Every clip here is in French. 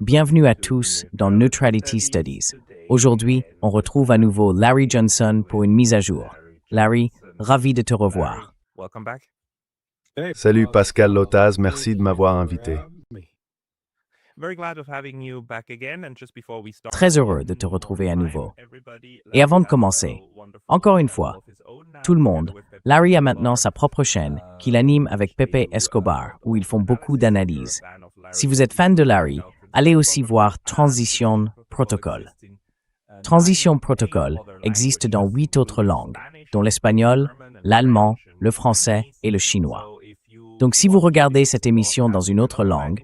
Bienvenue à tous dans Neutrality Studies. Aujourd'hui, on retrouve à nouveau Larry Johnson pour une mise à jour. Larry, ravi de te revoir. Salut Pascal Lotaz, merci de m'avoir invité. Très heureux de te retrouver à nouveau. Et avant de commencer, encore une fois, tout le monde, Larry a maintenant sa propre chaîne qu'il anime avec Pepe Escobar, où ils font beaucoup d'analyses. Si vous êtes fan de Larry, allez aussi voir Transition Protocol. Transition Protocol existe dans 8 autres langues, dont l'espagnol, l'allemand, le français et le chinois. Donc si vous regardez cette émission dans une autre langue,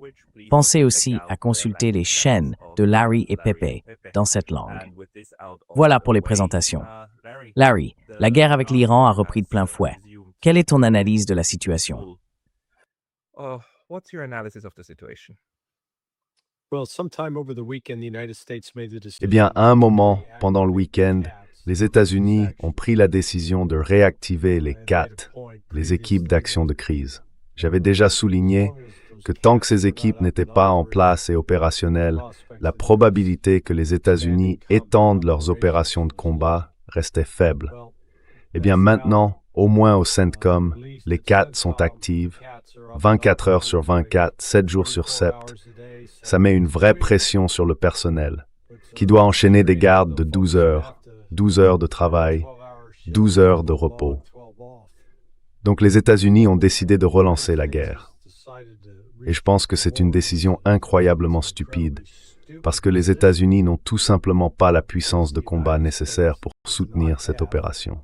pensez aussi à consulter les chaînes de Larry et Pepe dans cette langue. Voilà pour les présentations. Larry, la guerre avec l'Iran a repris de plein fouet. Quelle est ton analyse de la situation? Eh bien, à un moment, pendant le week-end, les États-Unis ont pris la décision de réactiver les CAT, les équipes d'action de crise. J'avais déjà souligné que tant que ces équipes n'étaient pas en place et opérationnelles, la probabilité que les États-Unis étendent leurs opérations de combat restait faible. Eh bien maintenant, au moins au CENTCOM, les CAT sont actives, 24 heures sur 24, 7 jours sur 7. Ça met une vraie pression sur le personnel, qui doit enchaîner des gardes de 12 heures de travail, 12 heures de repos. Donc les États-Unis ont décidé de relancer la guerre. Et je pense que c'est une décision incroyablement stupide, parce que les États-Unis n'ont tout simplement pas la puissance de combat nécessaire pour soutenir cette opération.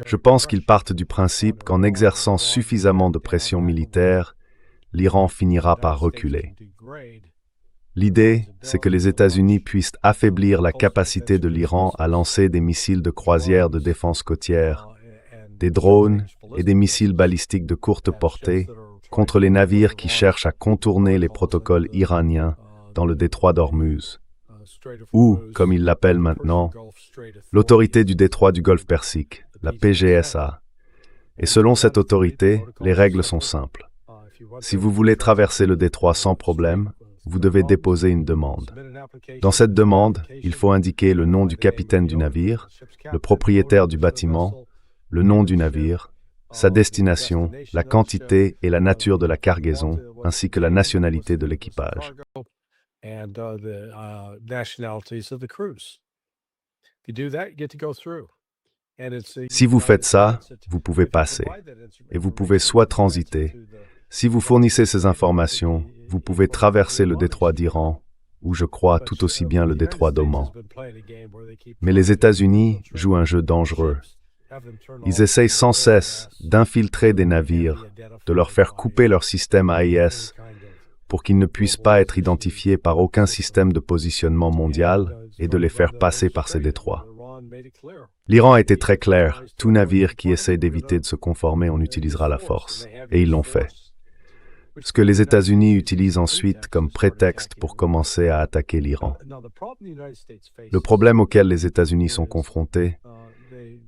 Je pense qu'ils partent du principe qu'en exerçant suffisamment de pression militaire, l'Iran finira par reculer. L'idée, c'est que les États-Unis puissent affaiblir la capacité de l'Iran à lancer des missiles de croisière de défense côtière, des drones et des missiles balistiques de courte portée contre les navires qui cherchent à contourner les protocoles iraniens dans le détroit d'Ormuz, ou, comme ils l'appellent maintenant, l'autorité du détroit du Golfe Persique, la PGSA. Et selon cette autorité, les règles sont simples. Si vous voulez traverser le détroit sans problème, vous devez déposer une demande. Dans cette demande, il faut indiquer le nom du capitaine du navire, le propriétaire du bâtiment, le nom du navire, sa destination, la quantité et la nature de la cargaison, ainsi que la nationalité de l'équipage. Si vous faites ça, vous pouvez passer, et vous pouvez soit transiter. Si vous fournissez ces informations, vous pouvez traverser le détroit d'Iran, ou je crois tout aussi bien le détroit d'Oman. Mais les États-Unis jouent un jeu dangereux. Ils essayent sans cesse d'infiltrer des navires, de leur faire couper leur système AIS pour qu'ils ne puissent pas être identifiés par aucun système de positionnement mondial et de les faire passer par ces détroits. L'Iran a été très clair, tout navire qui essaie d'éviter de se conformer, on utilisera la force, et ils l'ont fait. Ce que les États-Unis utilisent ensuite comme prétexte pour commencer à attaquer l'Iran. Le problème auquel les États-Unis sont confrontés,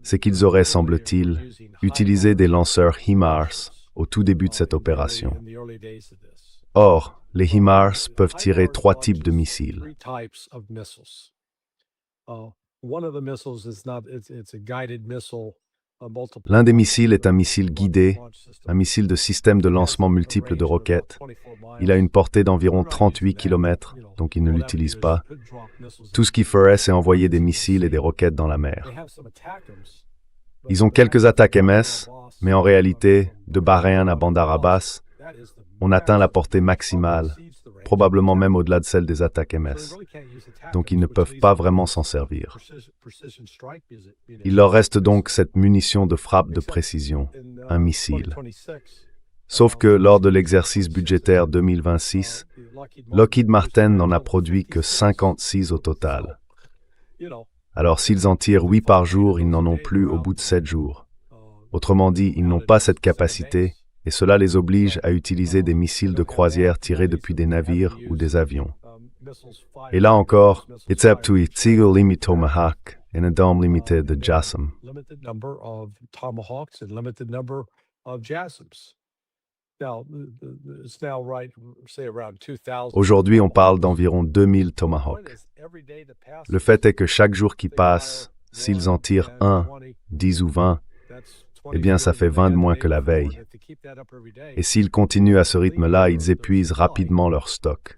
c'est qu'ils auraient, semble-t-il, utilisé des lanceurs HIMARS au tout début de cette opération. Or, les HIMARS peuvent tirer 3 types de missiles. L'un des missiles est un missile guidé, un missile de système de lancement multiple de roquettes. Il a une portée d'environ 38 km, donc il ne l'utilise pas. Tout ce qu'il ferait, c'est envoyer des missiles et des roquettes dans la mer. Ils ont quelques attaques MS, mais en réalité, de Bahreïn à Bandar Abbas, on atteint la portée maximale, probablement même au-delà de celle des attaques MS. Donc ils ne peuvent pas vraiment s'en servir. Il leur reste donc cette munition de frappe de précision, un missile. Sauf que lors de l'exercice budgétaire 2026, Lockheed Martin n'en a produit que 56 au total. Alors s'ils en tirent 8 par jour, ils n'en ont plus au bout de 7 jours. Autrement dit, ils n'ont pas cette capacité, et cela les oblige à utiliser des missiles de croisière tirés depuis des navires ou des avions. Et là encore, it's up to its eagle limit Tomahawk, et un nombre limité de JASSM. Aujourd'hui, on parle d'environ 2000 Tomahawks. Le fait est que chaque jour qui passe, s'ils en tirent 1, 10 ou 20, eh bien ça fait 20 de moins que la veille. Et s'ils continuent à ce rythme-là, ils épuisent rapidement leur stock.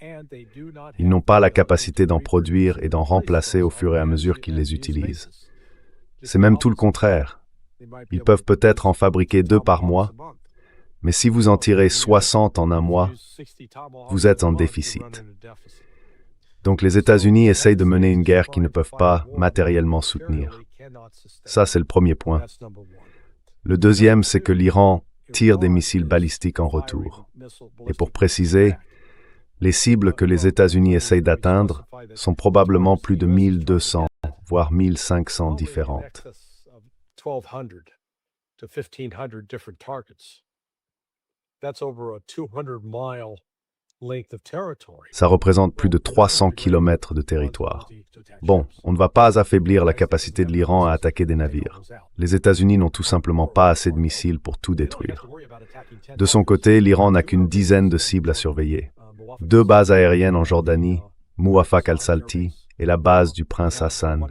Ils n'ont pas la capacité d'en produire et d'en remplacer au fur et à mesure qu'ils les utilisent. C'est même tout le contraire. Ils peuvent peut-être en fabriquer 2 par mois, mais si vous en tirez 60 en un mois, vous êtes en déficit. Donc les États-Unis essayent de mener une guerre qu'ils ne peuvent pas matériellement soutenir. Ça, c'est le premier point. Le deuxième, c'est que l'Iran tire des missiles balistiques en retour. Et pour préciser, les cibles que les États-Unis essayent d'atteindre sont probablement plus de 1200, voire 1500 différentes. Ça représente plus de 300 kilomètres de territoire. Bon, on ne va pas affaiblir la capacité de l'Iran à attaquer des navires. Les États-Unis n'ont tout simplement pas assez de missiles pour tout détruire. De son côté, l'Iran n'a qu'une dizaine de cibles à surveiller. 2 bases aériennes en Jordanie, Mouafaq al-Salti et la base du prince Hassan.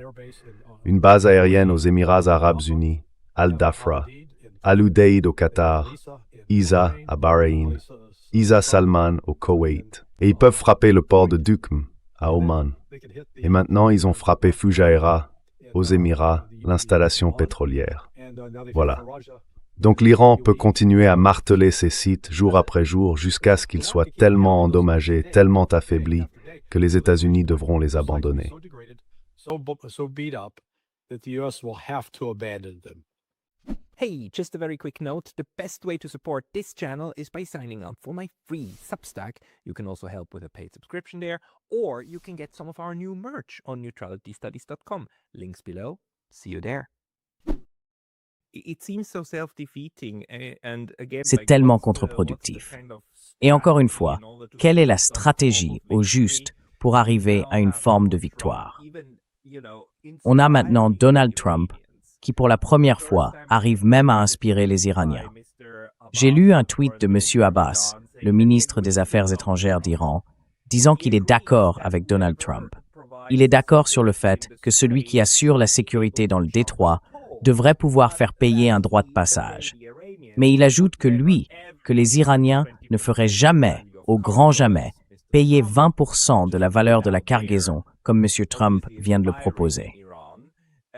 Une base aérienne aux Émirats arabes unis, Al-Dhafra, Al-Udeid au Qatar, Isa à Bahreïn, Isa Salman au Koweït. Et ils peuvent frapper le port de Duqm à Oman. Et maintenant, ils ont frappé Fujairah aux Émirats, l'installation pétrolière. Voilà. Donc l'Iran peut continuer à marteler ces sites jour après jour jusqu'à ce qu'ils soient tellement endommagés, tellement affaiblis, que les États-Unis devront les abandonner. Hey, just a very quick note, the best way to support this channel is by signing up for my free Substack. You can also help with a paid subscription there, or you can get some of our new merch on neutralitystudies.com. Links below. See you there. It seems so self-defeating and again, C'est tellement contre-productif. Et encore une fois, quelle est la stratégie au juste pour arriver à une forme de victoire? On a maintenant Donald Trump qui pour la première fois arrive même à inspirer les Iraniens. J'ai lu un tweet de M. Abbas, le ministre des Affaires étrangères d'Iran, disant qu'il est d'accord avec Donald Trump. Il est d'accord sur le fait que celui qui assure la sécurité dans le détroit devrait pouvoir faire payer un droit de passage. Mais il ajoute que les Iraniens ne feraient jamais, au grand jamais, payer 20% de la valeur de la cargaison, comme M. Trump vient de le proposer.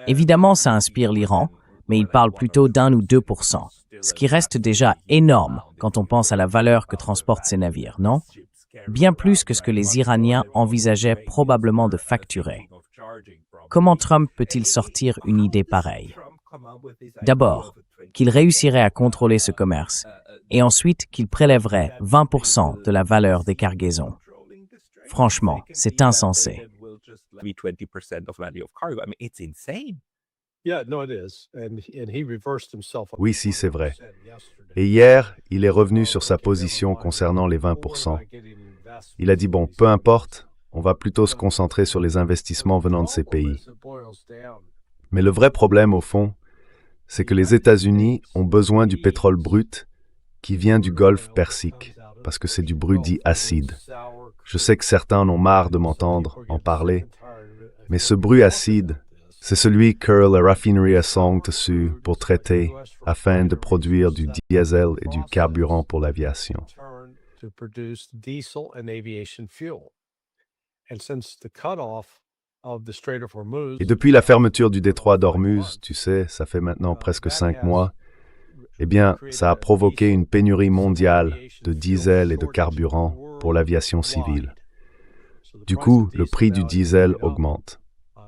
Évidemment, ça inspire l'Iran, mais il parle plutôt d'1 ou 2%, ce qui reste déjà énorme quand on pense à la valeur que transportent ces navires, non? Bien plus que ce que les Iraniens envisageaient probablement de facturer. Comment Trump peut-il sortir une idée pareille? D'abord, qu'il réussirait à contrôler ce commerce, et ensuite qu'il prélèverait 20% de la valeur des cargaisons. Franchement, c'est insensé. Oui, si, c'est vrai. Et hier, il est revenu sur sa position concernant les 20%. Il a dit, bon, peu importe, on va plutôt se concentrer sur les investissements venant de ces pays. Mais le vrai problème, au fond, c'est que les États-Unis ont besoin du pétrole brut qui vient du Golfe Persique, parce que c'est du brut dit acide. Je sais que certains en ont marre de m'entendre en parler, mais ce brut acide, c'est celui que la raffinerie a sont dessus pour traiter afin de produire du diesel et du carburant pour l'aviation. Et depuis la fermeture du détroit d'Ormuz, tu sais, ça fait maintenant presque 5 mois, eh bien, ça a provoqué une pénurie mondiale de diesel et de carburant pour l'aviation civile. Du coup, le prix du diesel augmente.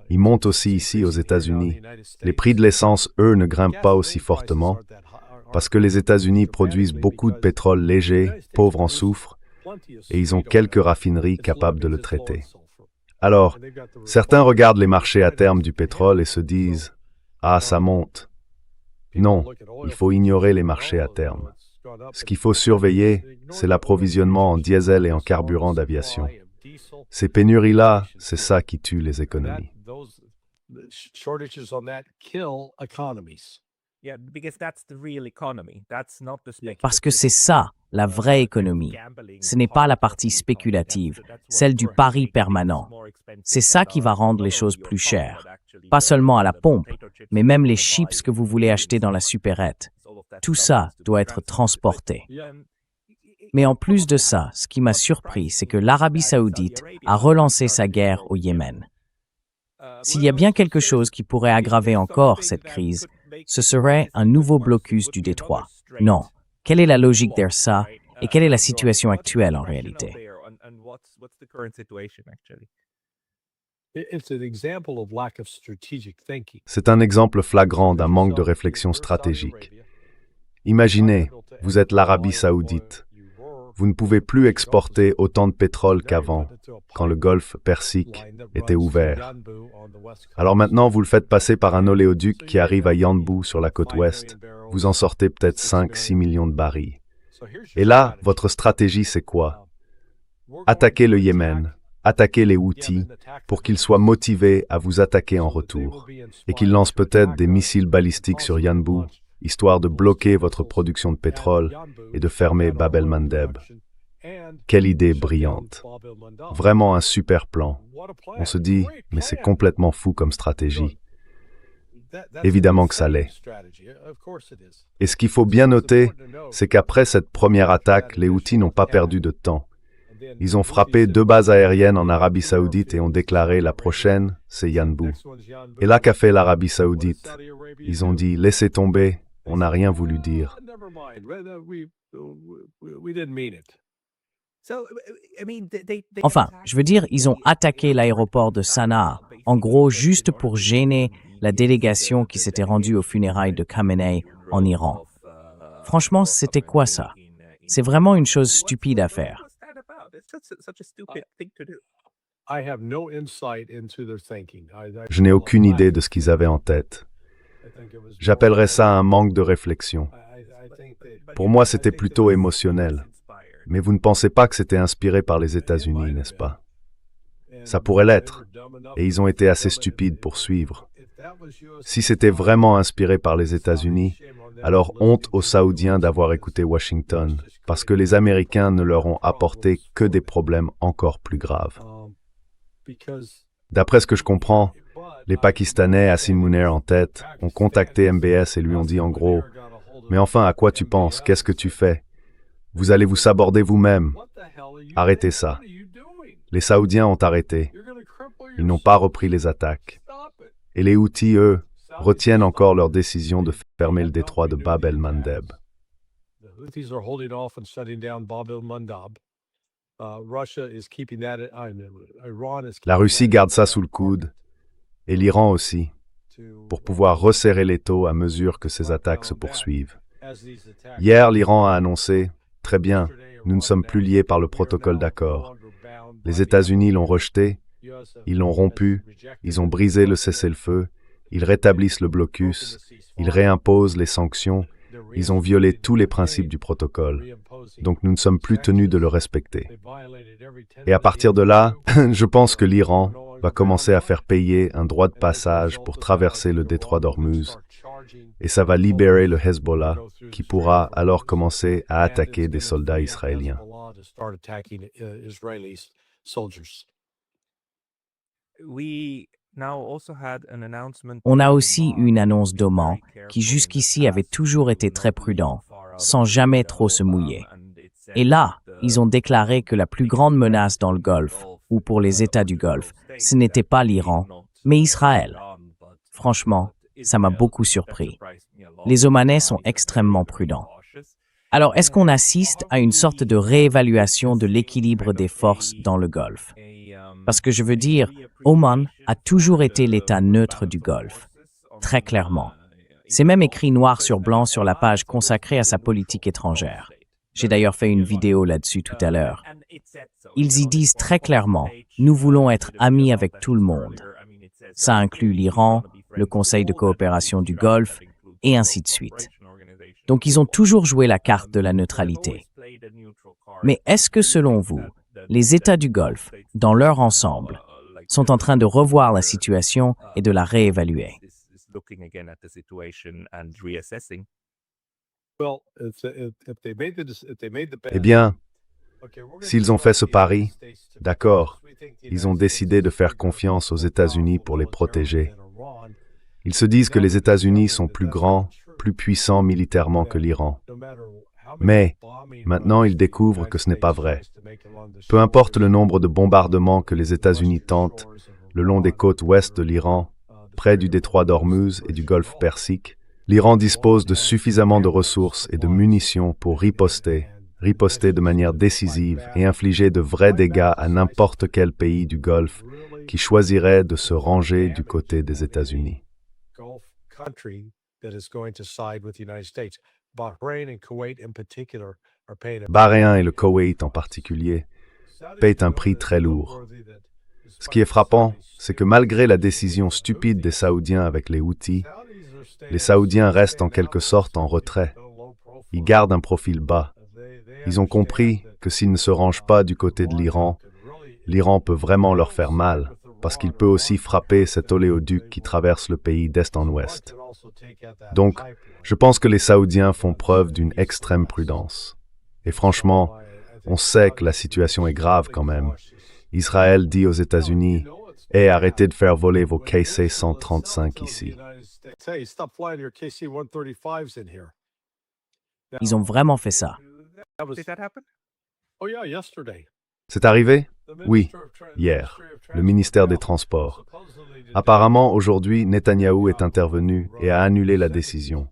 Il monte aussi ici aux États-Unis. Les prix de l'essence, eux, ne grimpent pas aussi fortement parce que les États-Unis produisent beaucoup de pétrole léger, pauvre en soufre, et ils ont quelques raffineries capables de le traiter. Alors, certains regardent les marchés à terme du pétrole et se disent « Ah, ça monte ». Non, il faut ignorer les marchés à terme. Ce qu'il faut surveiller, c'est l'approvisionnement en diesel et en carburant d'aviation. Ces pénuries-là, c'est ça qui tue les économies. Shortages on that kill economies. Yeah, because that's the real economy. That's not the Parce que c'est ça, la vraie économie. Ce n'est pas la partie spéculative, celle du pari permanent. C'est ça qui va rendre les choses plus chères. Pas seulement à la pompe, mais même les chips que vous voulez acheter dans la supérette. Tout ça doit être transporté. Mais en plus de ça, ce qui m'a surpris, c'est que l'Arabie saoudite a relancé sa guerre au Yémen. S'il y a bien quelque chose qui pourrait aggraver encore cette crise, ce serait un nouveau blocus du détroit. Non. Quelle est la logique derrière ça et quelle est la situation actuelle en réalité? C'est un exemple flagrant d'un manque de réflexion stratégique. Imaginez, vous êtes l'Arabie saoudite. Vous ne pouvez plus exporter autant de pétrole qu'avant, quand le golfe Persique était ouvert. Alors maintenant, vous le faites passer par un oléoduc qui arrive à Yanbu sur la côte ouest. Vous en sortez peut-être 5-6 millions de barils. Et là, votre stratégie, c'est quoi? Attaquer le Yémen, attaquer les Houthis, pour qu'ils soient motivés à vous attaquer en retour, et qu'ils lancent peut-être des missiles balistiques sur Yanbu, histoire de bloquer votre production de pétrole et de fermer Bab el-Mandeb. Quelle idée brillante. Vraiment un super plan. On se dit, mais c'est complètement fou comme stratégie. Évidemment que ça l'est. Et ce qu'il faut bien noter, c'est qu'après cette première attaque, les Houthis n'ont pas perdu de temps. Ils ont frappé 2 bases aériennes en Arabie Saoudite et ont déclaré la prochaine, c'est Yanbu. Et là, qu'a fait l'Arabie Saoudite? Ils ont dit, laissez tomber, on n'a rien voulu dire. Enfin, je veux dire, ils ont attaqué l'aéroport de Sanaa, en gros juste pour gêner la délégation qui s'était rendue aux funérailles de Khamenei en Iran. Franchement, c'était quoi ça? C'est vraiment une chose stupide à faire. Je n'ai aucune idée de ce qu'ils avaient en tête. J'appellerais ça un manque de réflexion. Pour moi, c'était plutôt émotionnel. Mais vous ne pensez pas que c'était inspiré par les États-Unis, n'est-ce pas? Ça pourrait l'être, et ils ont été assez stupides pour suivre. Si c'était vraiment inspiré par les États-Unis, alors honte aux Saoudiens d'avoir écouté Washington, parce que les Américains ne leur ont apporté que des problèmes encore plus graves. D'après ce que je comprends, les Pakistanais, Hassan Munir en tête, ont contacté MBS et lui ont dit en gros « Mais enfin, à quoi tu penses? Qu'est-ce que tu fais? Vous allez vous saborder vous-même. Arrêtez ça. » Les Saoudiens ont arrêté. Ils n'ont pas repris les attaques. Et les Houthis, eux, retiennent encore leur décision de fermer le détroit de Bab el-Mandeb. La Russie garde ça sous le coude, et l'Iran aussi, pour pouvoir resserrer l'étau à mesure que ces attaques se poursuivent. Hier, l'Iran a annoncé « Très bien, nous ne sommes plus liés par le protocole d'accord. Les États-Unis l'ont rejeté, ils l'ont rompu, ils ont brisé le cessez-le-feu, ils rétablissent le blocus, ils réimposent les sanctions, ils ont violé tous les principes du protocole. Donc nous ne sommes plus tenus de le respecter. Et à partir de là, je pense que l'Iran va commencer à faire payer un droit de passage pour traverser le détroit d'Ormuz. Et ça va libérer le Hezbollah, qui pourra alors commencer à attaquer des soldats israéliens. On a aussi eu une annonce d'Oman qui jusqu'ici avait toujours été très prudent, sans jamais trop se mouiller. Et là, ils ont déclaré que la plus grande menace dans le Golfe, ou pour les États du Golfe, ce n'était pas l'Iran, mais Israël. Franchement, ça m'a beaucoup surpris. Les Omanais sont extrêmement prudents. Alors, est-ce qu'on assiste à une sorte de réévaluation de l'équilibre des forces dans le Golfe? Parce que je veux dire, Oman a toujours été l'État neutre du Golfe, très clairement. C'est même écrit noir sur blanc sur la page consacrée à sa politique étrangère. J'ai d'ailleurs fait une vidéo là-dessus tout à l'heure. Ils y disent très clairement, nous voulons être amis avec tout le monde. Ça inclut l'Iran, le Conseil de coopération du Golfe, et ainsi de suite. Donc ils ont toujours joué la carte de la neutralité. Mais est-ce que selon vous, les États du Golfe, dans leur ensemble, sont en train de revoir la situation et de la réévaluer. Eh bien, s'ils ont fait ce pari, d'accord, ils ont décidé de faire confiance aux États-Unis pour les protéger. Ils se disent que les États-Unis sont plus grands, plus puissants militairement que l'Iran. Mais maintenant, ils découvrent que ce n'est pas vrai. Peu importe le nombre de bombardements que les États-Unis tentent le long des côtes ouest de l'Iran, près du détroit d'Ormuz et du golfe Persique, l'Iran dispose de suffisamment de ressources et de munitions pour riposter de manière décisive et infliger de vrais dégâts à n'importe quel pays du Golfe qui choisirait de se ranger du côté des États-Unis. Bahreïn et le Koweït en particulier payent un prix très lourd. Ce qui est frappant, c'est que malgré la décision stupide des Saoudiens avec les Houthis, les Saoudiens restent en quelque sorte en retrait. Ils gardent un profil bas. Ils ont compris que s'ils ne se rangent pas du côté de l'Iran, l'Iran peut vraiment leur faire mal, parce qu'il peut aussi frapper cet oléoduc qui traverse le pays d'est en ouest. Donc, je pense que les Saoudiens font preuve d'une extrême prudence. Et franchement, on sait que la situation est grave quand même. Israël dit aux États-Unis « Hey, arrêtez de faire voler vos KC-135 ici ». Ils ont vraiment fait ça. C'est arrivé? Oui, hier, le ministère des Transports. Apparemment, aujourd'hui, Netanyahou est intervenu et a annulé la décision.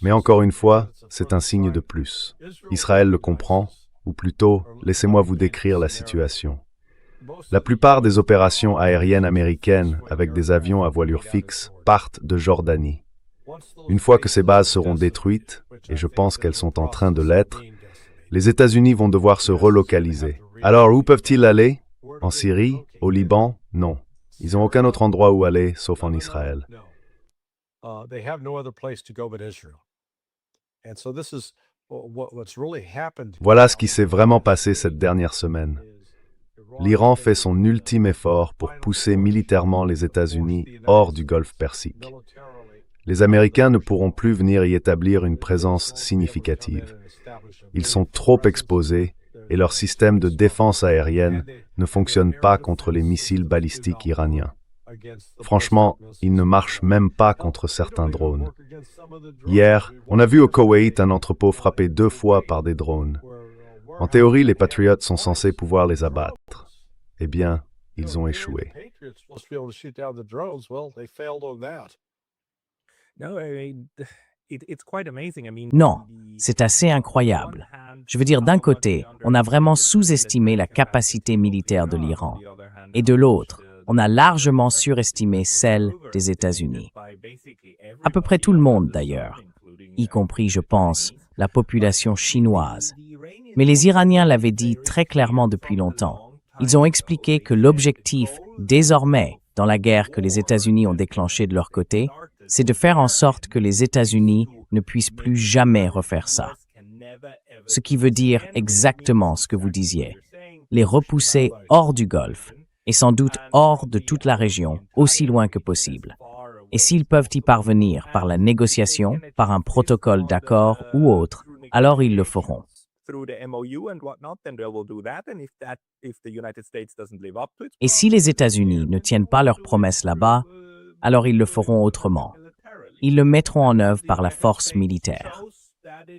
Mais encore une fois, c'est un signe de plus. Israël le comprend, ou plutôt, laissez-moi vous décrire la situation. La plupart des opérations aériennes américaines avec des avions à voilure fixe partent de Jordanie. Une fois que ces bases seront détruites, et je pense qu'elles sont en train de l'être, les États-Unis vont devoir se relocaliser. Alors, où peuvent-ils aller? En Syrie? Au Liban? Non. Ils n'ont aucun autre endroit où aller, sauf en Israël. Voilà ce qui s'est vraiment passé cette dernière semaine. L'Iran fait son ultime effort pour pousser militairement les États-Unis hors du golfe Persique. Les Américains ne pourront plus venir y établir une présence significative. Ils sont trop exposés et leur système de défense aérienne ne fonctionne pas contre les missiles balistiques iraniens. Franchement, il ne marche même pas contre certains drones. Hier, on a vu au Koweït un entrepôt frappé 2 fois par des drones. En théorie, les Patriots sont censés pouvoir les abattre. Eh bien, ils ont échoué. Non, c'est assez incroyable. Je veux dire, d'un côté, on a vraiment sous-estimé la capacité militaire de l'Iran, et de l'autre, on a largement surestimé celle des États-Unis. À peu près tout le monde d'ailleurs, y compris, je pense, la population chinoise. Mais les Iraniens l'avaient dit très clairement depuis longtemps. Ils ont expliqué que l'objectif, désormais, dans la guerre que les États-Unis ont déclenchée de leur côté, c'est de faire en sorte que les États-Unis ne puissent plus jamais refaire ça. Ce qui veut dire exactement ce que vous disiez. Les repousser hors du Golfe, et sans doute hors de toute la région, aussi loin que possible. Et s'ils peuvent y parvenir par la négociation, par un protocole d'accord ou autre, alors ils le feront. Et si les États-Unis ne tiennent pas leurs promesses là-bas, alors ils le feront autrement. Ils le mettront en œuvre par la force militaire.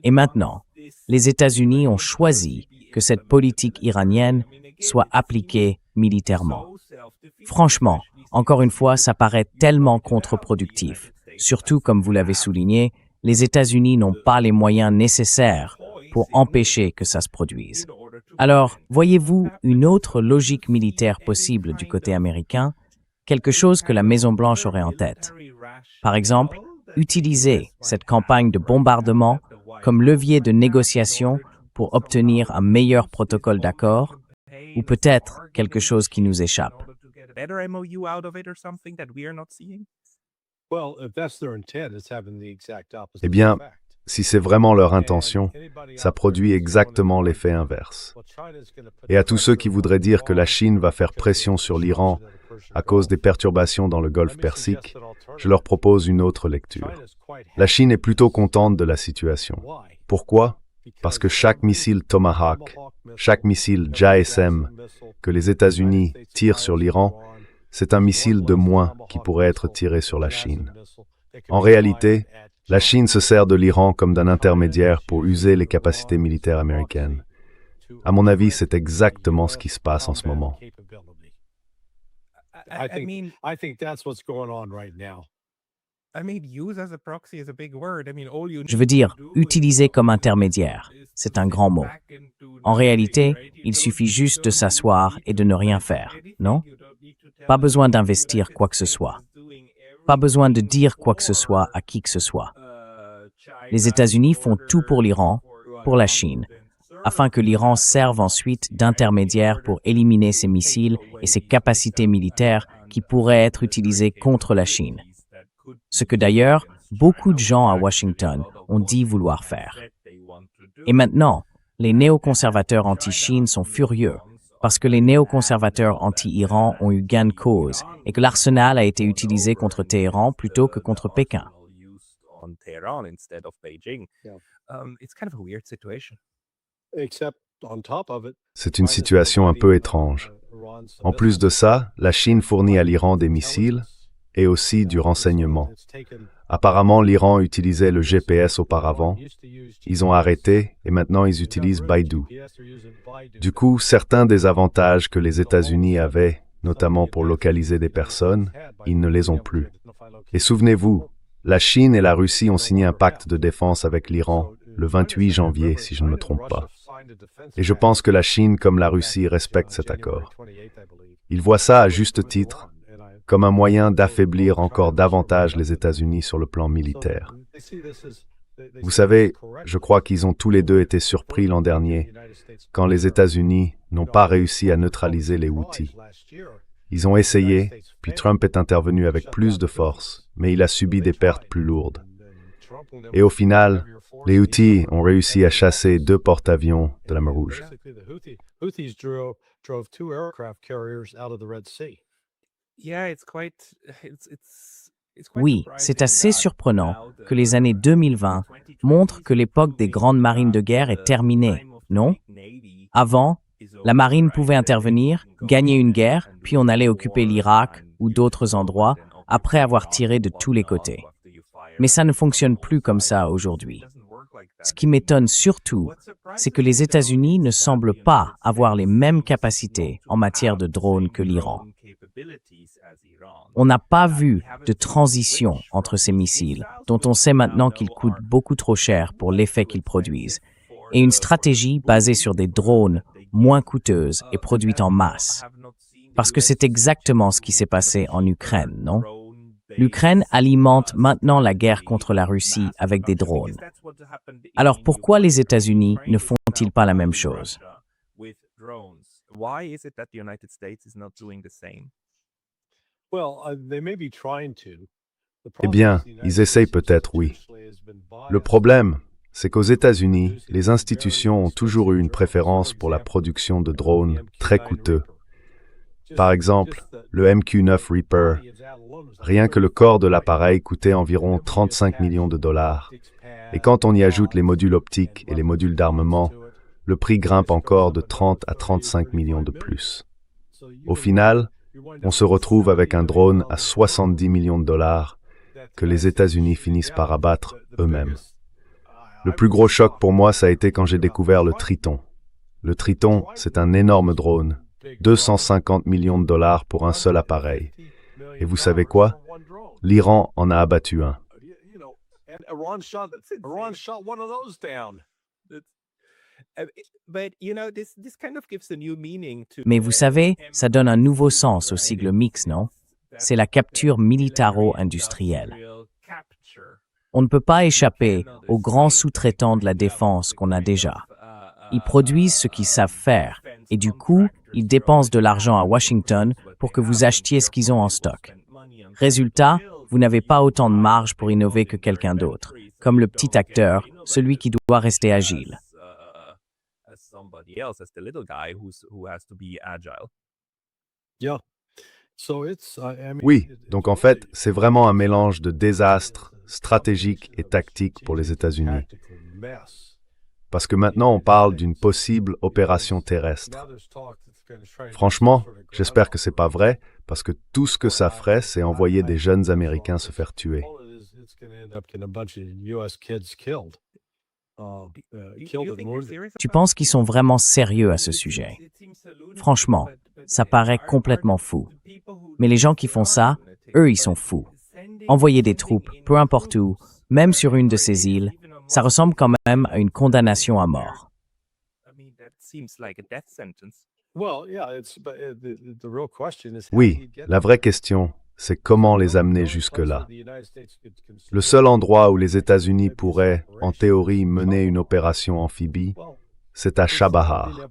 Et maintenant, les États-Unis ont choisi que cette politique iranienne soit appliquée militairement. Franchement, encore une fois, ça paraît tellement contre-productif. Surtout, comme vous l'avez souligné, les États-Unis n'ont pas les moyens nécessaires pour empêcher que ça se produise. Alors, voyez-vous une autre logique militaire possible du côté américain, quelque chose que la Maison-Blanche aurait en tête? Par exemple, utiliser cette campagne de bombardement comme levier de négociation pour obtenir un meilleur protocole d'accord, ou peut-être quelque chose qui nous échappe. Eh bien, Si c'est vraiment leur intention, ça produit exactement l'effet inverse. Et à tous ceux qui voudraient dire que la Chine va faire pression sur l'Iran à cause des perturbations dans le Golfe Persique, je leur propose une autre lecture. La Chine est plutôt contente de la situation. Pourquoi? Parce que chaque missile Tomahawk, chaque missile JSM que les États-Unis tirent sur l'Iran, c'est un missile de moins qui pourrait être tiré sur la Chine. En réalité, la Chine se sert de l'Iran comme d'un intermédiaire pour user les capacités militaires américaines. À mon avis, c'est exactement ce qui se passe en ce moment. I think that's what's going on right now. Je veux dire, utiliser comme intermédiaire. C'est un grand mot. En réalité, il suffit juste de s'asseoir et de ne rien faire, non? Pas besoin d'investir quoi que ce soit. Pas besoin de dire quoi que ce soit à qui que ce soit. Les États-Unis font tout pour l'Iran, pour la Chine, afin que l'Iran serve ensuite d'intermédiaire pour éliminer ses missiles et ses capacités militaires qui pourraient être utilisées contre la Chine. Ce que d'ailleurs, beaucoup de gens à Washington ont dit vouloir faire. Et maintenant, les néoconservateurs anti-Chine sont furieux parce que les néoconservateurs anti-Iran ont eu gain de cause et que l'arsenal a été utilisé contre Téhéran plutôt que contre Pékin. C'est une situation un peu étrange. En plus de ça, la Chine fournit à l'Iran des missiles et aussi du renseignement. Apparemment, l'Iran utilisait le GPS auparavant. Ils ont arrêté et maintenant ils utilisent Baidu. Du coup, certains des avantages que les États-Unis avaient, notamment pour localiser des personnes, ils ne les ont plus. Et souvenez-vous, la Chine et la Russie ont signé un pacte de défense avec l'Iran le 28 janvier, si je ne me trompe pas. Et je pense que la Chine, comme la Russie, respecte cet accord. Ils voient ça à juste titre, comme un moyen d'affaiblir encore davantage les États-Unis sur le plan militaire. Vous savez, je crois qu'ils ont tous les deux été surpris l'an dernier, quand les États-Unis n'ont pas réussi à neutraliser les Houthis. Ils ont essayé, puis Trump est intervenu avec plus de force, mais il a subi des pertes plus lourdes. Et au final, les Houthis ont réussi à chasser 2 porte-avions de la mer Rouge. Oui, c'est assez surprenant que les années 2020 montrent que l'époque des grandes marines de guerre est terminée, non? Avant, la marine pouvait intervenir, gagner une guerre, puis on allait occuper l'Irak ou d'autres endroits après avoir tiré de tous les côtés. Mais ça ne fonctionne plus comme ça aujourd'hui. Ce qui m'étonne surtout, c'est que les États-Unis ne semblent pas avoir les mêmes capacités en matière de drones que l'Iran. On n'a pas vu de transition entre ces missiles, dont on sait maintenant qu'ils coûtent beaucoup trop cher pour l'effet qu'ils produisent, et une stratégie basée sur des drones moins coûteuses et produites en masse. Parce que c'est exactement ce qui s'est passé en Ukraine, non? L'Ukraine alimente maintenant la guerre contre la Russie avec des drones. Alors pourquoi les États-Unis ne font-ils pas la même chose? Eh bien, ils essayent peut-être, oui. Le problème, c'est qu'aux États-Unis, les institutions ont toujours eu une préférence pour la production de drones très coûteux. Par exemple, le MQ-9 Reaper, rien que le corps de l'appareil coûtait environ 35 millions de dollars. Et quand on y ajoute les modules optiques et les modules d'armement, le prix grimpe encore de 30 à 35 millions de plus. Au final, on se retrouve avec un drone à 70 millions de dollars que les États-Unis finissent par abattre eux-mêmes. Le plus gros choc pour moi, ça a été quand j'ai découvert le Triton. Le Triton, c'est un énorme drone, 250 millions de dollars pour un seul appareil. Et vous savez quoi? L'Iran en a abattu un. Mais vous savez, ça donne un nouveau sens au sigle MIX, non? C'est la capture militaro-industrielle. On ne peut pas échapper aux grands sous-traitants de la défense qu'on a déjà. Ils produisent ce qu'ils savent faire, et du coup, ils dépensent de l'argent à Washington pour que vous achetiez ce qu'ils ont en stock. Résultat, vous n'avez pas autant de marge pour innover que quelqu'un d'autre, comme le petit acteur, celui qui doit rester agile. Oui, donc en fait, c'est vraiment un mélange de désastre stratégique et tactique pour les États-Unis. Parce que maintenant, on parle d'une possible opération terrestre. Franchement, j'espère que c'est pas vrai, parce que tout ce que ça ferait, c'est envoyer des jeunes Américains se faire tuer. Tu penses qu'ils sont vraiment sérieux à ce sujet? Franchement, ça paraît complètement fou. Mais les gens qui font ça, eux, ils sont fous. Envoyer des troupes, peu importe où, même sur une de ces îles, ça ressemble quand même à une condamnation à mort. Oui, la vraie question, c'est comment les amener jusque-là. Le seul endroit où les États-Unis pourraient, en théorie, mener une opération amphibie, c'est à Chabahar.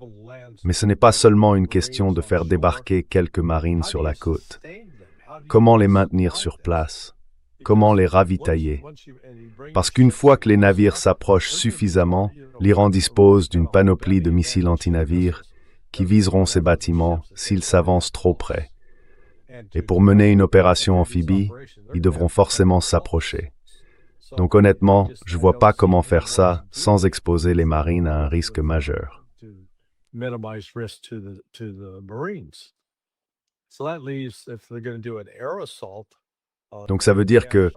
Mais ce n'est pas seulement une question de faire débarquer quelques marines sur la côte. Comment les maintenir sur place? Comment les ravitailler? Parce qu'une fois que les navires s'approchent suffisamment, l'Iran dispose d'une panoplie de missiles antinavires qui viseront ces bâtiments s'ils s'avancent trop près. Et pour mener une opération amphibie, ils devront forcément s'approcher. Donc honnêtement, je ne vois pas comment faire ça sans exposer les marines à un risque majeur. Donc ça veut dire que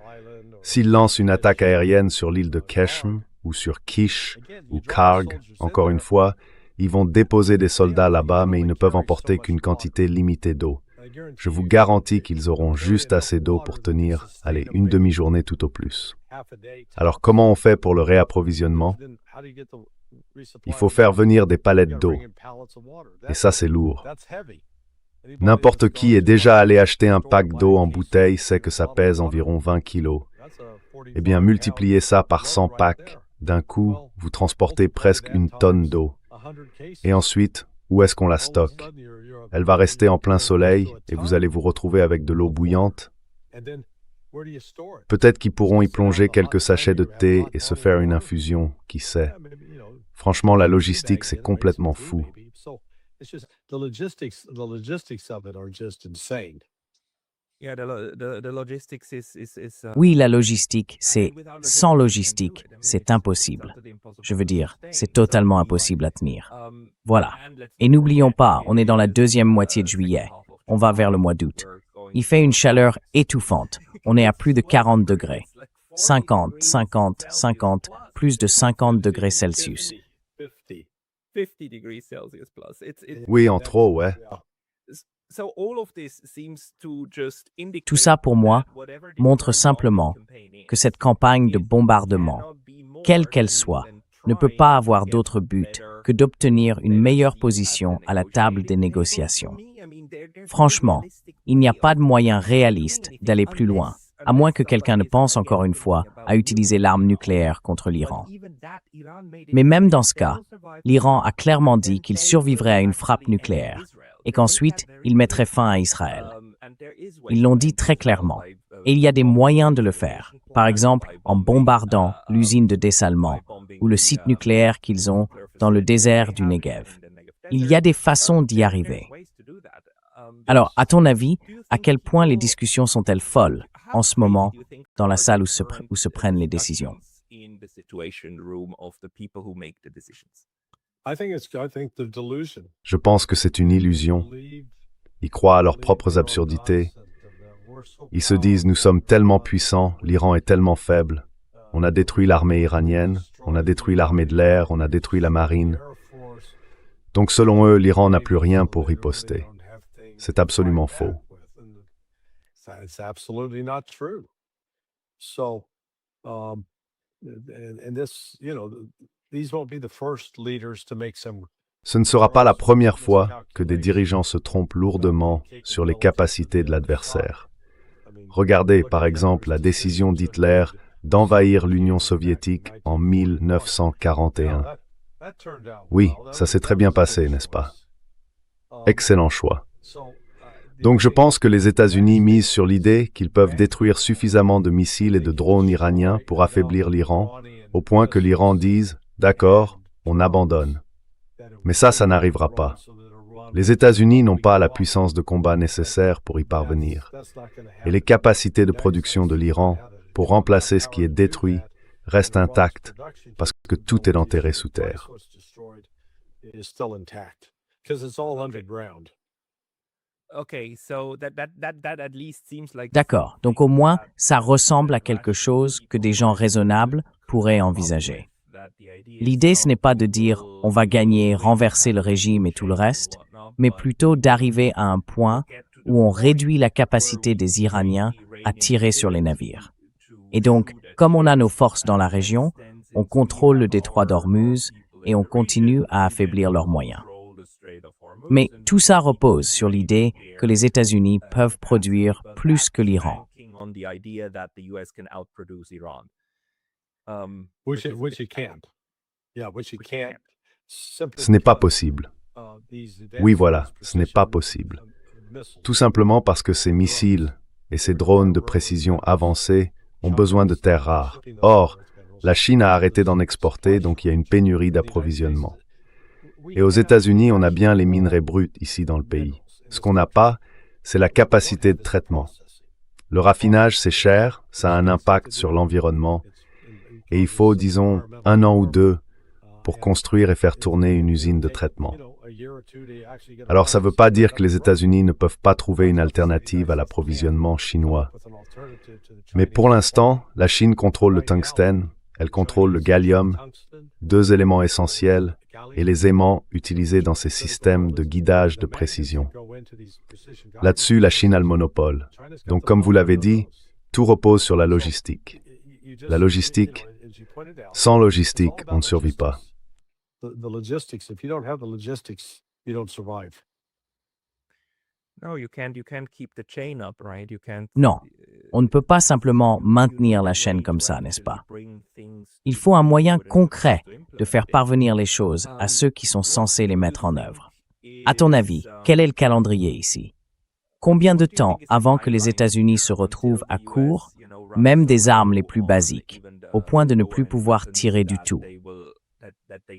s'ils lancent une attaque aérienne sur l'île de Keshm, ou sur Kish, ou Karg, encore une fois, ils vont déposer des soldats là-bas, mais ils ne peuvent emporter qu'une quantité limitée d'eau. Je vous garantis qu'ils auront juste assez d'eau pour tenir, allez, une demi-journée tout au plus. Alors comment on fait pour le réapprovisionnement? Il faut faire venir des palettes d'eau. Et ça, c'est lourd. N'importe qui est déjà allé acheter un pack d'eau en bouteille sait que ça pèse environ 20 kilos. Eh bien, multipliez ça par 100 packs. D'un coup, vous transportez presque une tonne d'eau. Et ensuite, où est-ce qu'on la stocke? Elle va rester en plein soleil et vous allez vous retrouver avec de l'eau bouillante. Peut-être qu'ils pourront y plonger quelques sachets de thé et se faire une infusion, qui sait. Franchement, la logistique, c'est complètement fou. Oui, la logistique, c'est... Sans logistique, c'est impossible. Je veux dire, c'est totalement impossible à tenir. Voilà. Et n'oublions pas, on est dans la deuxième moitié de juillet. On va vers le mois d'août. Il fait une chaleur étouffante. On est à plus de 40 degrés. 50, 50, 50, plus de 50 degrés Celsius. Oui, en trop, ouais. Tout ça, pour moi, montre simplement que cette campagne de bombardement, quelle qu'elle soit, ne peut pas avoir d'autre but que d'obtenir une meilleure position à la table des négociations. Franchement, il n'y a pas de moyen réaliste d'aller plus loin, à moins que quelqu'un ne pense encore une fois à utiliser l'arme nucléaire contre l'Iran. Mais même dans ce cas, l'Iran a clairement dit qu'il survivrait à une frappe nucléaire et qu'ensuite, il mettrait fin à Israël. Ils l'ont dit très clairement. Et il y a des moyens de le faire. Par exemple, en bombardant l'usine de dessalement ou le site nucléaire qu'ils ont dans le désert du Negev. Il y a des façons d'y arriver. Alors, à ton avis, à quel point les discussions sont-elles folles en ce moment dans la salle où se prennent les décisions? Je pense que c'est une illusion. Ils croient à leurs propres absurdités. Ils se disent « Nous sommes tellement puissants, l'Iran est tellement faible. On a détruit l'armée iranienne, on a détruit l'armée de l'air, on a détruit la marine. » Donc selon eux, l'Iran n'a plus rien pour riposter. C'est absolument faux. Ce ne sera pas la première fois que des dirigeants se trompent lourdement sur les capacités de l'adversaire. Regardez par exemple la décision d'Hitler d'envahir l'Union soviétique en 1941. Oui, ça s'est très bien passé, n'est-ce pas? Excellent choix. Donc je pense que les États-Unis misent sur l'idée qu'ils peuvent détruire suffisamment de missiles et de drones iraniens pour affaiblir l'Iran, au point que l'Iran dise « D'accord, on abandonne ». Mais ça n'arrivera pas. Les États-Unis n'ont pas la puissance de combat nécessaire pour y parvenir. Et les capacités de production de l'Iran pour remplacer ce qui est détruit restent intactes parce que tout est enterré sous terre. D'accord, donc au moins, ça ressemble à quelque chose que des gens raisonnables pourraient envisager. L'idée, ce n'est pas de dire « on va gagner, renverser le régime et tout le reste », mais plutôt d'arriver à un point où on réduit la capacité des Iraniens à tirer sur les navires. Et donc, comme on a nos forces dans la région, on contrôle le détroit d'Ormuz et on continue à affaiblir leurs moyens. Mais tout ça repose sur l'idée que les États-Unis peuvent produire plus que l'Iran. Ce n'est pas possible. Oui, voilà, ce n'est pas possible. Tout simplement parce que ces missiles et ces drones de précision avancés ont besoin de terres rares. Or, la Chine a arrêté d'en exporter, donc il y a une pénurie d'approvisionnement. Et aux États-Unis, on a bien les minerais bruts ici dans le pays. Ce qu'on n'a pas, c'est la capacité de traitement. Le raffinage, c'est cher, ça a un impact sur l'environnement, et il faut, disons, 1 an ou 2 pour construire et faire tourner une usine de traitement. Alors ça ne veut pas dire que les États-Unis ne peuvent pas trouver une alternative à l'approvisionnement chinois. Mais pour l'instant, la Chine contrôle le tungstène, elle contrôle le gallium, 2 éléments essentiels, et les aimants utilisés dans ces systèmes de guidage de précision. Là-dessus, la Chine a le monopole. Donc comme vous l'avez dit, tout repose sur la logistique. La logistique, sans logistique, on ne survit pas. Non, on ne peut pas simplement maintenir la chaîne comme ça, n'est-ce pas? Il faut un moyen concret de faire parvenir les choses à ceux qui sont censés les mettre en œuvre. À ton avis, quel est le calendrier ici? Combien de temps avant que les États-Unis se retrouvent à court, même des armes les plus basiques, au point de ne plus pouvoir tirer du tout?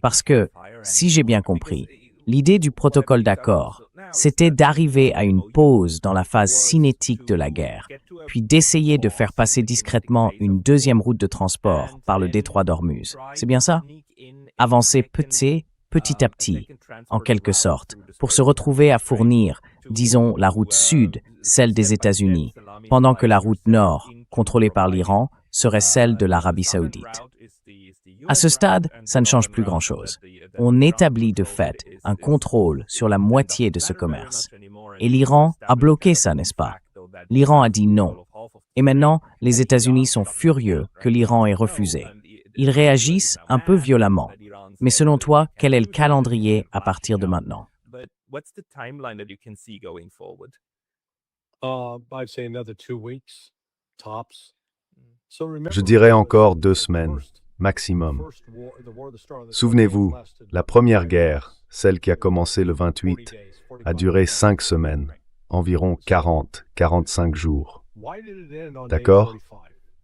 Parce que, si j'ai bien compris, l'idée du protocole d'accord, c'était d'arriver à une pause dans la phase cinétique de la guerre, puis d'essayer de faire passer discrètement une deuxième route de transport par le détroit d'Ormuz. C'est bien ça? Avancer petit à petit, en quelque sorte, pour se retrouver à fournir, disons, la route sud, celle des États-Unis, pendant que la route nord, contrôlée par l'Iran, serait celle de l'Arabie saoudite. À ce stade, ça ne change plus grand-chose. On établit de fait un contrôle sur la moitié de ce commerce. Et l'Iran a bloqué ça, n'est-ce pas? L'Iran a dit non. Et maintenant, les États-Unis sont furieux que l'Iran ait refusé. Ils réagissent un peu violemment. Mais selon toi, quel est le calendrier à partir de maintenant? Je dirais encore 2 semaines, maximum. Souvenez-vous, la première guerre, celle qui a commencé le 28, a duré 5 semaines, environ 40-45 jours. D'accord?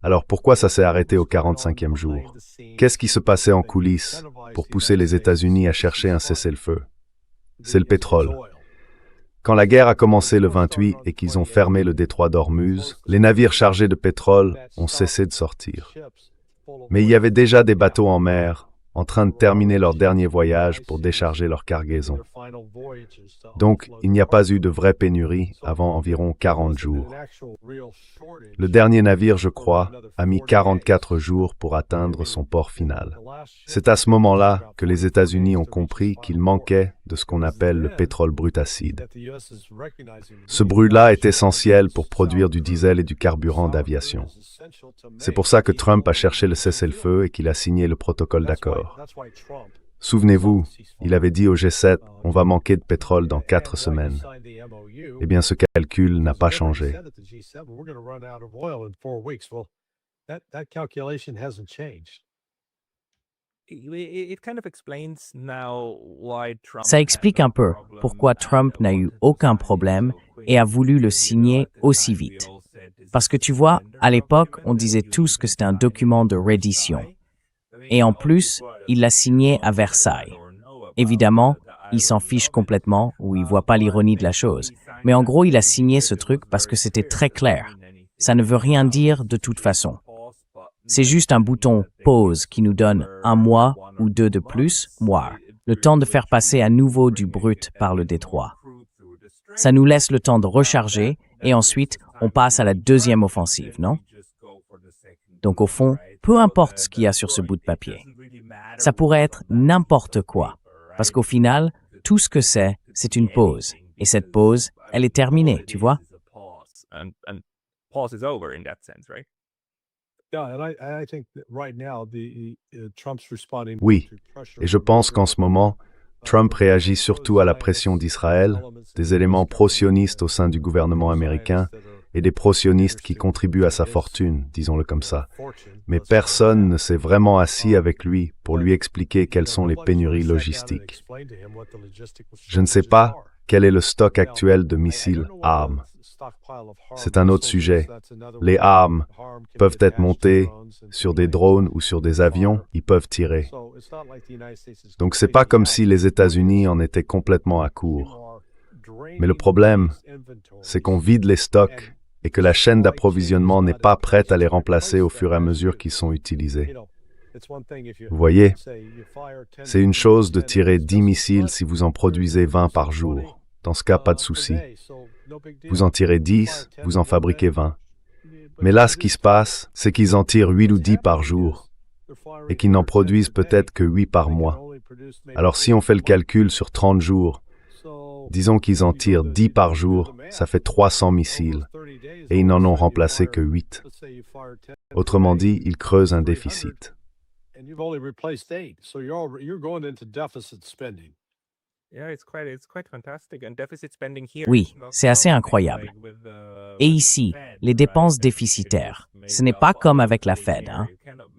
Alors pourquoi ça s'est arrêté au 45e jour? Qu'est-ce qui se passait en coulisses pour pousser les États-Unis à chercher un cessez-le-feu? C'est le pétrole. Quand la guerre a commencé le 28 et qu'ils ont fermé le détroit d'Ormuz, les navires chargés de pétrole ont cessé de sortir. Mais il y avait déjà des bateaux en mer, en train de terminer leur dernier voyage pour décharger leur cargaison. Donc, il n'y a pas eu de vraie pénurie avant environ 40 jours. Le dernier navire, je crois, a mis 44 jours pour atteindre son port final. C'est à ce moment-là que les États-Unis ont compris qu'il manquait de ce qu'on appelle le pétrole brut acide. Ce brut-là est essentiel pour produire du diesel et du carburant d'aviation. C'est pour ça que Trump a cherché le cessez-le-feu et qu'il a signé le protocole d'accord. Souvenez-vous, il avait dit au G7, on va manquer de pétrole dans 4 semaines. Eh bien, ce calcul n'a pas changé. Ça explique un peu pourquoi Trump n'a eu aucun problème et a voulu le signer aussi vite. Parce que tu vois, à l'époque, on disait tous que c'était un document de reddition. Et en plus, il l'a signé à Versailles. Évidemment, il s'en fiche complètement ou il voit pas l'ironie de la chose. Mais en gros, il a signé ce truc parce que c'était très clair. Ça ne veut rien dire de toute façon. C'est juste un bouton pause qui nous donne 1 mois ou 2 de plus, voire le temps de faire passer à nouveau du brut par le détroit. Ça nous laisse le temps de recharger et ensuite on passe à la deuxième offensive, non? Donc au fond, peu importe ce qu'il y a sur ce bout de papier. Ça pourrait être n'importe quoi, parce qu'au final, tout ce que c'est une pause. Et cette pause, elle est terminée, tu vois? Oui, et je pense qu'en ce moment, Trump réagit surtout à la pression d'Israël, des éléments pro-sionistes au sein du gouvernement américain et des pro-sionistes qui contribuent à sa fortune, disons-le comme ça. Mais personne ne s'est vraiment assis avec lui pour lui expliquer quelles sont les pénuries logistiques. Je ne sais pas quel est le stock actuel de missiles armes. C'est un autre sujet. Les armes peuvent être montées sur des drones ou sur des avions, ils peuvent tirer. Donc c'est pas comme si les États-Unis en étaient complètement à court. Mais le problème, c'est qu'on vide les stocks et que la chaîne d'approvisionnement n'est pas prête à les remplacer au fur et à mesure qu'ils sont utilisés. Vous voyez, c'est une chose de tirer 10 missiles si vous en produisez 20 par jour. Dans ce cas, pas de souci. Vous en tirez 10, vous en fabriquez 20. Mais là, ce qui se passe, c'est qu'ils en tirent 8 ou 10 par jour et qu'ils n'en produisent peut-être que 8 par mois. Alors si on fait le calcul sur 30 jours, disons qu'ils en tirent 10 par jour, ça fait 300 missiles et ils n'en ont remplacé que 8. Autrement dit, ils creusent un déficit. Oui, c'est assez incroyable. Et ici, les dépenses déficitaires, ce n'est pas comme avec la Fed.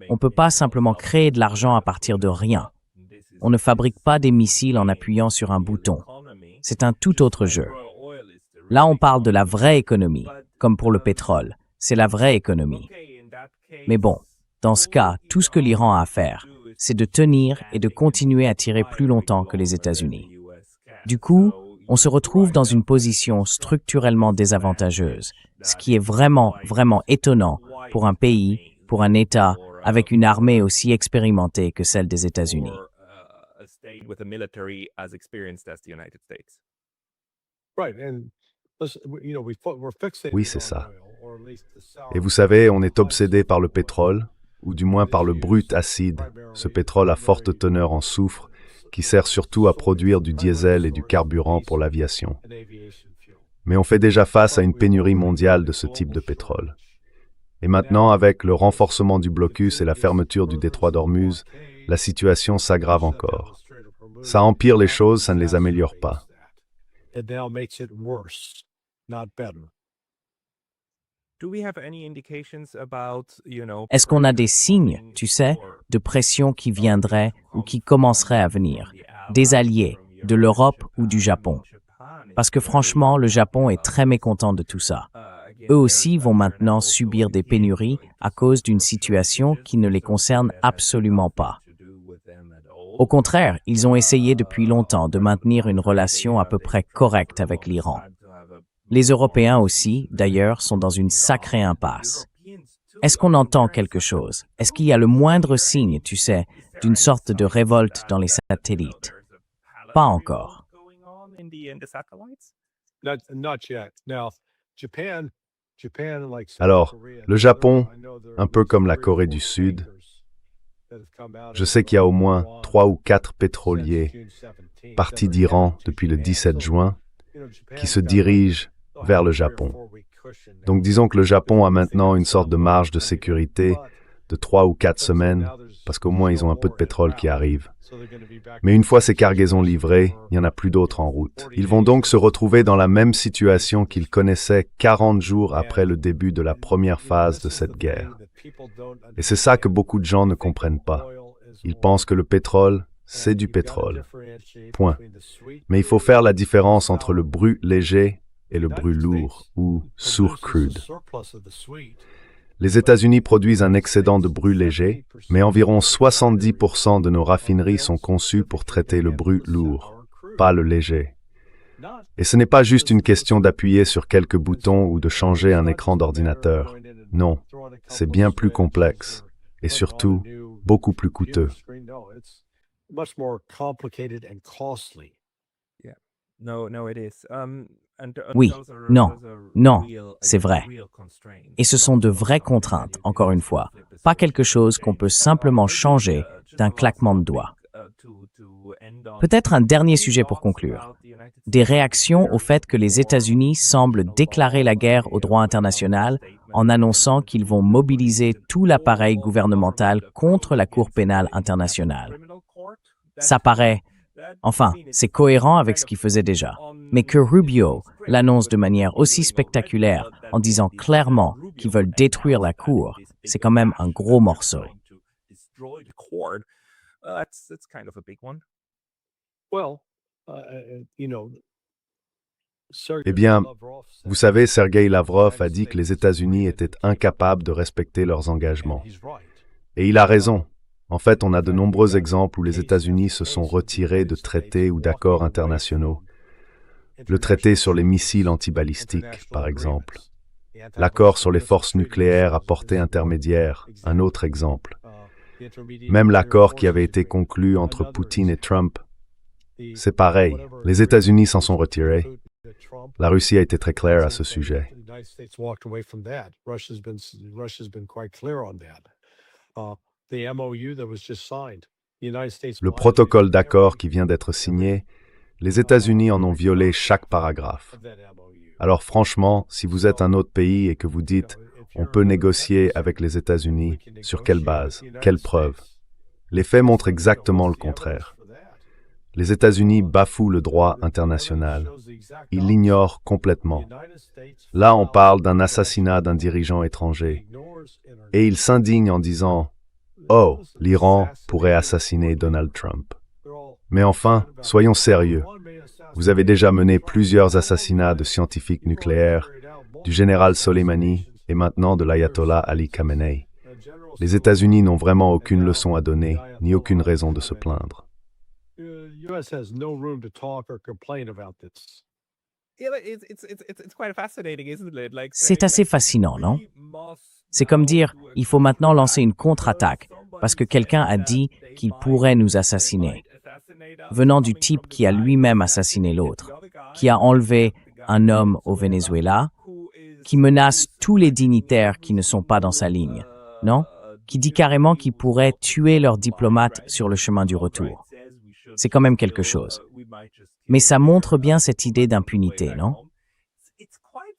On ne peut pas simplement créer de l'argent à partir de rien. On ne fabrique pas des missiles en appuyant sur un bouton. C'est un tout autre jeu. Là, on parle de la vraie économie, comme pour le pétrole. C'est la vraie économie. Mais bon, dans ce cas, tout ce que l'Iran a à faire, c'est de tenir et de continuer à tirer plus longtemps que les États-Unis. Du coup, on se retrouve dans une position structurellement désavantageuse, ce qui est vraiment, vraiment étonnant pour un pays, pour un État, avec une armée aussi expérimentée que celle des États-Unis. Oui, c'est ça. Et vous savez, on est obsédé par le pétrole, ou du moins par le brut acide, ce pétrole à forte teneur en soufre, qui sert surtout à produire du diesel et du carburant pour l'aviation. Mais on fait déjà face à une pénurie mondiale de ce type de pétrole. Et maintenant, avec le renforcement du blocus et la fermeture du détroit d'Ormuz, la situation s'aggrave encore. Ça empire les choses, ça ne les améliore pas. Est-ce qu'on a des signes, tu sais, de pression qui viendraient ou qui commenceraient à venir, des alliés, de l'Europe ou du Japon? Parce que franchement, le Japon est très mécontent de tout ça. Eux aussi vont maintenant subir des pénuries à cause d'une situation qui ne les concerne absolument pas. Au contraire, ils ont essayé depuis longtemps de maintenir une relation à peu près correcte avec l'Iran. Les Européens aussi, d'ailleurs, sont dans une sacrée impasse. Est-ce qu'on entend quelque chose? Est-ce qu'il y a le moindre signe, tu sais, d'une sorte de révolte dans les satellites? Pas encore. Alors, le Japon, un peu comme la Corée du Sud, je sais qu'il y a au moins 3 ou 4 pétroliers partis d'Iran depuis le 17 juin qui se dirigent vers le Japon. Donc disons que le Japon a maintenant une sorte de marge de sécurité de 3 ou 4 semaines, parce qu'au moins ils ont un peu de pétrole qui arrive. Mais une fois ces cargaisons livrées, il n'y en a plus d'autres en route. Ils vont donc se retrouver dans la même situation qu'ils connaissaient 40 jours après le début de la première phase de cette guerre. Et c'est ça que beaucoup de gens ne comprennent pas. Ils pensent que le pétrole, c'est du pétrole. Point. Mais il faut faire la différence entre le brut léger et le brut lourd, ou sour crude. Les États-Unis produisent un excédent de brut léger, mais environ 70% de nos raffineries sont conçues pour traiter le brut lourd, pas le léger. Et ce n'est pas juste une question d'appuyer sur quelques boutons ou de changer un écran d'ordinateur. Non, c'est bien plus complexe et surtout beaucoup plus coûteux. Oui, non, c'est vrai. Et ce sont de vraies contraintes, encore une fois, pas quelque chose qu'on peut simplement changer d'un claquement de doigts. Peut-être un dernier sujet pour conclure. Des réactions au fait que les États-Unis semblent déclarer la guerre au droit international en annonçant qu'ils vont mobiliser tout l'appareil gouvernemental contre la Cour pénale internationale. Ça paraît... Enfin, c'est cohérent avec ce qu'il faisait déjà. Mais que Rubio l'annonce de manière aussi spectaculaire en disant clairement qu'ils veulent détruire la Cour, c'est quand même un gros morceau. Eh bien, vous savez, Sergei Lavrov a dit que les États-Unis étaient incapables de respecter leurs engagements. Et il a raison. En fait, on a de nombreux exemples où les États-Unis se sont retirés de traités ou d'accords internationaux. Le traité sur les missiles antibalistiques, par exemple. L'accord sur les forces nucléaires à portée intermédiaire, un autre exemple. Même l'accord qui avait été conclu entre Poutine et Trump, c'est pareil. Les États-Unis s'en sont retirés. La Russie a été très claire à ce sujet. Le protocole d'accord qui vient d'être signé, les États-Unis en ont violé chaque paragraphe. Alors franchement, si vous êtes un autre pays et que vous dites « on peut négocier avec les États-Unis », sur quelle base, quelles preuves? Les faits montrent exactement le contraire. Les États-Unis bafouent le droit international. Ils l'ignorent complètement. Là, on parle d'un assassinat d'un dirigeant étranger. Et ils s'indignent en disant « Oh, l'Iran pourrait assassiner Donald Trump ». Mais enfin, soyons sérieux. Vous avez déjà mené plusieurs assassinats de scientifiques nucléaires, du général Soleimani et maintenant de l'ayatollah Ali Khamenei. Les États-Unis n'ont vraiment aucune leçon à donner, ni aucune raison de se plaindre. C'est assez fascinant, non? C'est comme dire, il faut maintenant lancer une contre-attaque, parce que quelqu'un a dit qu'il pourrait nous assassiner. Venant du type qui a lui-même assassiné l'autre, qui a enlevé un homme au Venezuela, qui menace tous les dignitaires qui ne sont pas dans sa ligne, non? Qui dit carrément qu'il pourrait tuer leurs diplomates sur le chemin du retour. C'est quand même quelque chose. Mais ça montre bien cette idée d'impunité, non?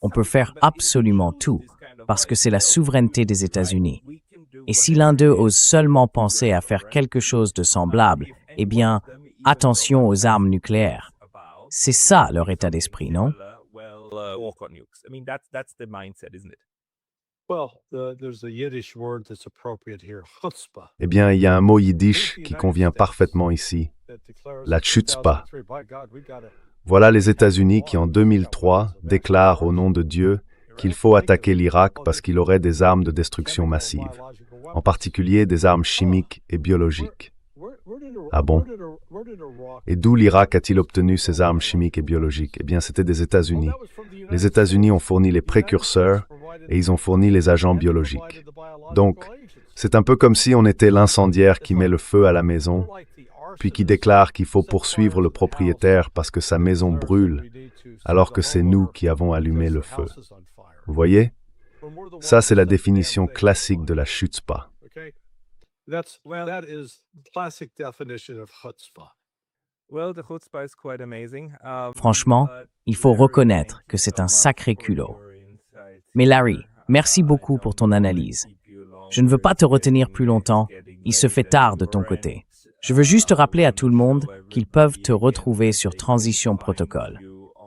On peut faire absolument tout, parce que c'est la souveraineté des États-Unis. Et si l'un d'eux ose seulement penser à faire quelque chose de semblable, eh bien, attention aux armes nucléaires. C'est ça leur état d'esprit, non? Eh bien, il y a un mot yiddish qui convient parfaitement ici, la chutzpah. Voilà les États-Unis qui, en 2003, déclarent au nom de Dieu qu'il faut attaquer l'Irak parce qu'il aurait des armes de destruction massive, en particulier des armes chimiques et biologiques. Ah bon? Et d'où l'Irak a-t-il obtenu ces armes chimiques et biologiques? Eh bien, c'était des États-Unis. Les États-Unis ont fourni les précurseurs et ils ont fourni les agents biologiques. Donc, c'est un peu comme si on était l'incendiaire qui met le feu à la maison, puis qui déclare qu'il faut poursuivre le propriétaire parce que sa maison brûle, alors que c'est nous qui avons allumé le feu. Vous voyez? Ça, c'est la définition classique de la chutzpah. Franchement, il faut reconnaître que c'est un sacré culot. Mais Larry, merci beaucoup pour ton analyse. Je ne veux pas te retenir plus longtemps, il se fait tard de ton côté. Je veux juste rappeler à tout le monde qu'ils peuvent te retrouver sur Transition Protocol.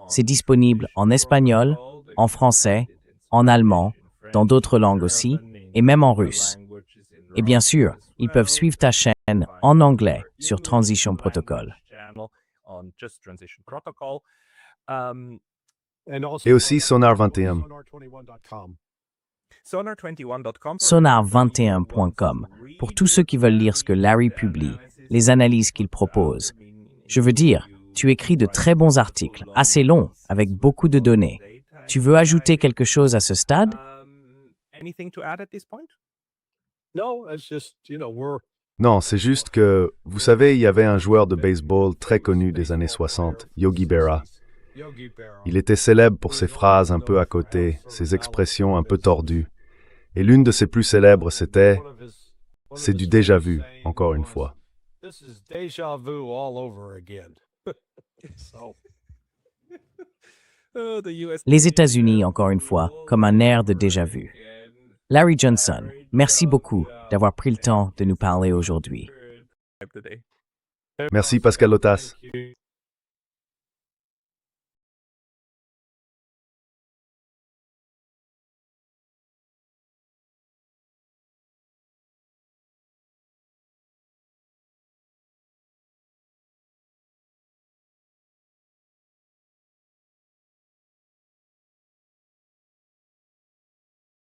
C'est disponible en espagnol, en français, en allemand, dans d'autres langues aussi, et même en russe. Et bien sûr, ils peuvent suivre ta chaîne en anglais sur Transition Protocol. Et aussi Sonar 21. Sonar21.com pour tous ceux qui veulent lire ce que Larry publie, les analyses qu'il propose. Je veux dire, tu écris de très bons articles, assez longs, avec beaucoup de données. Tu veux ajouter quelque chose à ce stade? Non, c'est juste que, vous savez, il y avait un joueur de baseball très connu des années 60, Yogi Berra. Il était célèbre pour ses phrases un peu à côté, ses expressions un peu tordues. Et l'une de ses plus célèbres, c'était « C'est du déjà vu, encore une fois ». Les États-Unis, encore une fois, comme un air de déjà vu. Larry Johnson, merci beaucoup d'avoir pris le temps de nous parler aujourd'hui. Merci Pascal Lotas.